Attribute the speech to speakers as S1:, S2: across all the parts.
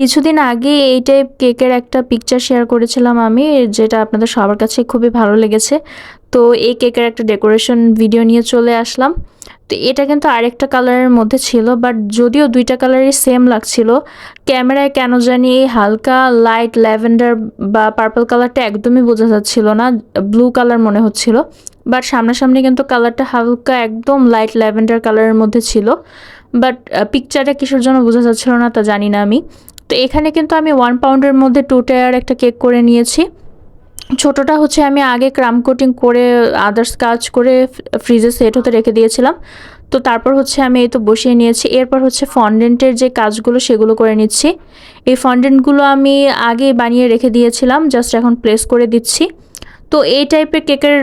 S1: কিছুদিন আগে এই টাইপ কেকের একটা পিকচার শেয়ার করেছিলাম আমি, যেটা আপনাদের সবার কাছে খুবই ভালো লেগেছে। তো এই কেকের একটা ডেকোরেশন ভিডিও নিয়ে চলে আসলাম। তো এটা কিন্তু আরেকটা কালারের মধ্যে ছিল, বাট যদিও দুইটা কালারই সেম লাগছিল, ক্যামেরায় কেন জানি এই হালকা লাইট ল্যাভেন্ডার বা পার্পল কালারটা একদমই বোঝা যাচ্ছিল না, ব্লু কালার মনে হচ্ছিল। বাট সামনাসামনি কিন্তু কালারটা হালকা একদম লাইট ল্যাভেন্ডার কালারের মধ্যে ছিল। বাট পিকচারটা কিসের জন্য বোঝা যাচ্ছিল না তা জানি না আমি। তো এখানে কিন্তু আমি 1 পাউন্ডের মধ্যে 2 টায়ার একটা কেক করে নিয়েছি। ছোটোটা হচ্ছে আমি আগে ক্রাম কোটিং করে আদার্স কাজ করে ফ্রিজে সেট হতে রেখে দিয়েছিলাম। তো তারপর হচ্ছে আমি এই তো বসিয়ে নিয়েছি। এরপর হচ্ছে ফন্ডেন্টের যে কাজগুলো সেগুলো করে নিচ্ছি। এই ফন্ডেন্টগুলো আমি আগে বানিয়ে রেখে দিয়েছিলাম, জাস্ট এখন প্লেস করে দিচ্ছি। তো এই টাইপের কেকের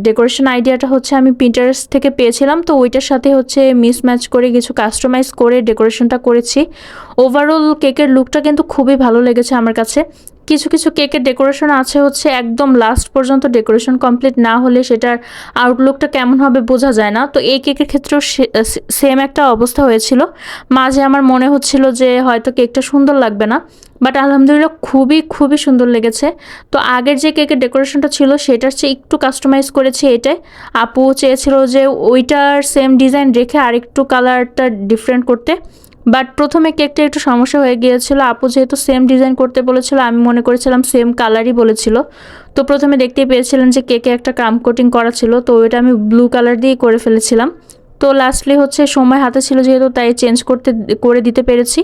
S1: ডেকোরেশন আইডিয়াটা হচ্ছে আমি পিন্টারেস্ট থেকে পেয়েছিলাম, তো ওইটার সাথে হচ্ছে মিসম্যাচ করে কিছু কাস্টমাইজ করে ডেকোরেশনটা করেছি। ওভারঅল কেকের লুকটা কিন্তু খুবই ভালো লেগেছে আমার কাছে। কিছু কিছু কেকের ডেকোরেশন আছে হচ্ছে একদম লাস্ট পর্যন্ত ডেকোরেশন কমপ্লিট না হলে সেটার আউটলুকটা কেমন হবে বোঝা যায় না। তো এই কেকের ক্ষেত্রেও সেম একটা অবস্থা হয়েছিল। মাঝে আমার মনে হচ্ছিল যে হয়তো কেকটা সুন্দর লাগবে না, বাট আলহামদুলিল্লাহ খুবই খুবই সুন্দর লেগেছে। তো আগের যে কেকের ডেকোরেশনটা ছিল সেটার চেয়ে একটু কাস্টমাইজ করেছি এটাই। আপু চেয়েছিল যে ওইটার সেম ডিজাইন রেখে আরেকটু কালারটা ডিফারেন্ট করতে, বাট প্রথমে কেকটা একটু সমস্যা হয়ে গিয়েছিল। আপু যেহেতু সেম ডিজাইন করতে বলেছিল, আমি মনে করেছিলাম সেম কালারই বলেছিল। তো প্রথমে দেখতেই পেয়েছিলেন যে কেকে একটা ক্রাম কোটিং করা ছিল, তো ওইটা আমি ব্লু কালার দিয়ে করে ফেলেছিলাম। তো লাস্টলি হচ্ছে সময় হাতে ছিল যেহেতু, তাই চেঞ্জ করে দিতে পেরেছি।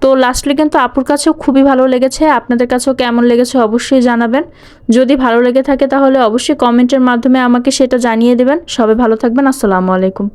S1: তো লাস্টলি কিন্তু আপুর কাছেও খুবই ভালো লেগেছে। আপনাদের কাছেও কেমন লেগেছে অবশ্যই জানাবেন। যদি ভালো লেগে থাকে তাহলে অবশ্যই কমেন্টের মাধ্যমে আমাকে সেটা জানিয়ে দেবেন। সবাই ভালো থাকবেন। আসসালামু আলাইকুম।